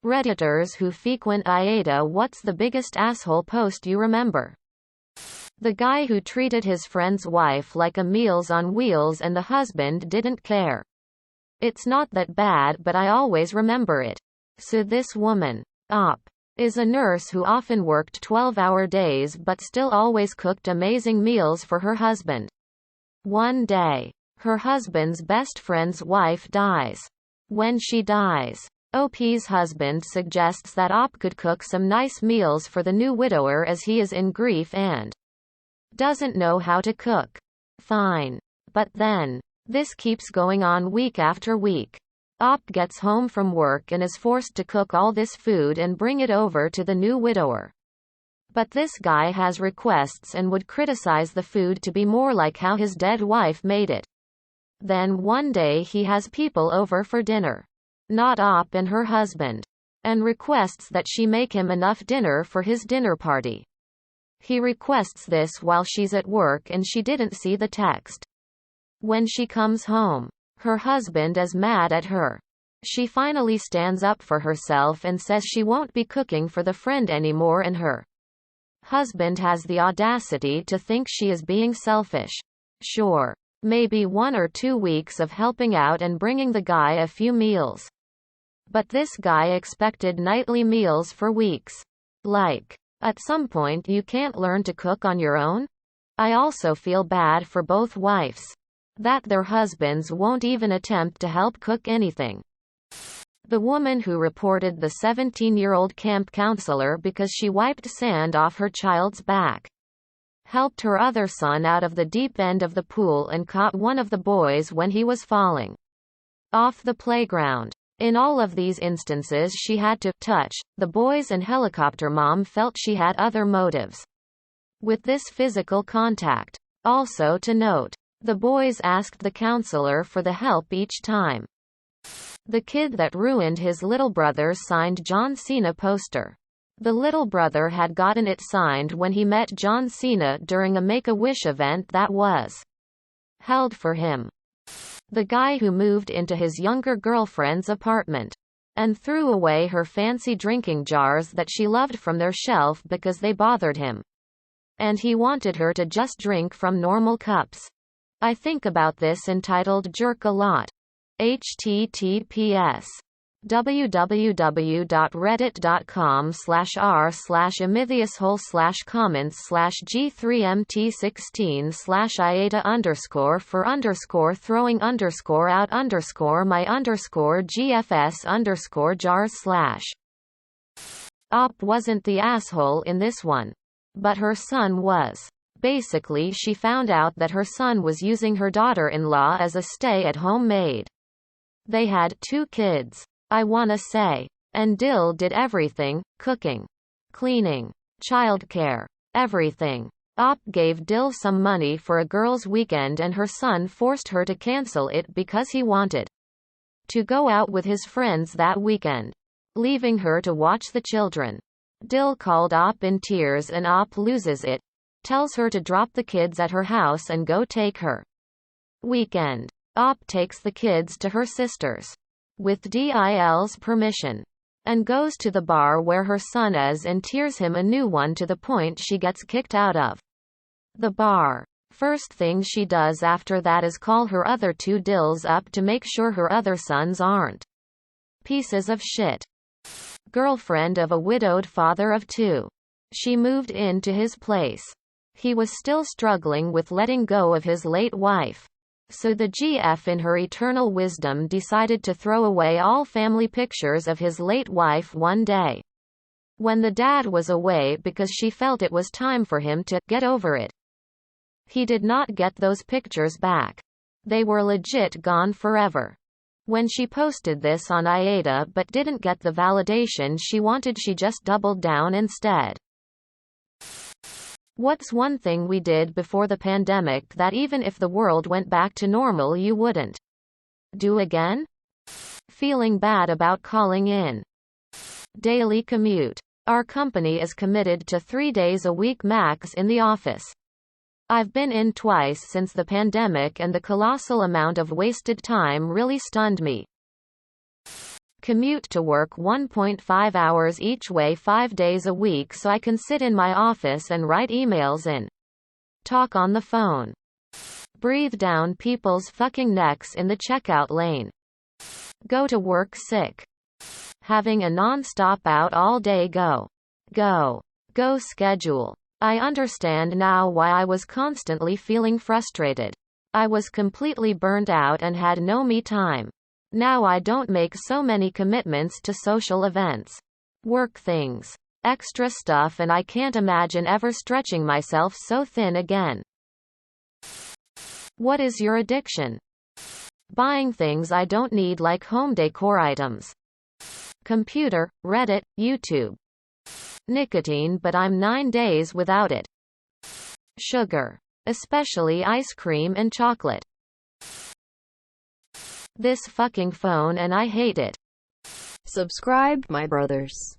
Redditors who frequent IATA, what's the biggest asshole post you remember? The guy who treated his friend's wife like a Meals on Wheels and the husband didn't care. It's not that bad, but I always remember it. So this woman, Op, is a nurse who often worked 12-hour days but still always cooked amazing meals for her husband. One day, her husband's best friend's wife dies. When she dies, OP's husband suggests that Op could cook some nice meals for the new widower as he is in grief and doesn't know how to cook. Fine. But then, this keeps going on week after week. Op gets home from work and is forced to cook all this food and bring it over to the new widower. But this guy has requests and would criticize the food to be more like how his dead wife made it. Then one day he has people over for dinner. Not Op and her husband. And requests that she make him enough dinner for his dinner party. He requests this while she's at work and she didn't see the text. When she comes home, her husband is mad at her. She finally stands up for herself and says she won't be cooking for the friend anymore, and her husband has the audacity to think she is being selfish. Sure, maybe 1 or 2 weeks of helping out and bringing the guy a few meals. But this guy expected nightly meals for weeks. Like, at some point you can't learn to cook on your own? I also feel bad for both wives. That their husbands won't even attempt to help cook anything. The woman who reported the 17-year-old camp counselor because she wiped sand off her child's back. Helped her other son out of the deep end of the pool and caught one of the boys when he was falling off the playground. In all of these instances she had to touch the boys, and helicopter mom felt she had other motives with this physical contact. Also to note, the boys asked the counselor for the help each time. The kid that ruined his little brother's signed John Cena poster. The little brother had gotten it signed when he met John Cena during a Make-A-Wish event that was held for him. The guy who moved into his younger girlfriend's apartment and threw away her fancy drinking jars that she loved from their shelf because they bothered him. And he wanted her to just drink from normal cups. I think about this entitled jerk a lot. https www.reddit.com/r/imithioshol/comments/g3mt16/IATA_for__for_jars/. Op wasn't the asshole in this one. But her son was. Basically she found out that her son was using her daughter-in-law as a stay-at-home maid. They had 2 kids, I wanna say. And Dill did everything: cooking, cleaning, childcare, everything. Op gave Dill some money for a girls' weekend and her son forced her to cancel it because he wanted to go out with his friends that weekend, leaving her to watch the children. Dill called Op in tears and Op loses it. Tells her to drop the kids at her house and go take her weekend. Op takes the kids to her sister's with Dil's permission and goes to the bar where her son is and tears him a new one to the point she gets kicked out of the bar. First thing she does after that is call her other 2 Dills up to make sure her other sons aren't pieces of shit. Girlfriend of a widowed father of 2. She moved into his place. He was still struggling with letting go of his late wife. So the GF in her eternal wisdom decided to throw away all family pictures of his late wife one day when the dad was away because she felt it was time for him to get over it. He did not get those pictures back. They were legit gone forever. When she posted this on IATA but didn't get the validation she wanted, she just doubled down instead. What's one thing we did before the pandemic that even if the world went back to normal you wouldn't do again? Feeling bad about calling in. Daily commute. Our company is committed to 3 days a week max in the office. I've been in twice since the pandemic and the colossal amount of wasted time really stunned me. Commute to work 1.5 hours each way 5 days a week so I can sit in my office and write emails and talk on the phone. Breathe down people's fucking necks in the checkout lane. Go to work sick. Having a non-stop out all day go schedule. I understand now why I was constantly feeling frustrated. I was completely burnt out and had no me time. Now I don't make so many commitments to social events, work things, extra stuff, and I can't imagine ever stretching myself so thin again. What is your addiction? Buying things I don't need, like home decor items. Computer, Reddit, YouTube. Nicotine, but I'm 9 days without it. Sugar, especially ice cream and chocolate. This fucking phone, and I hate it. Subscribe, my brothers.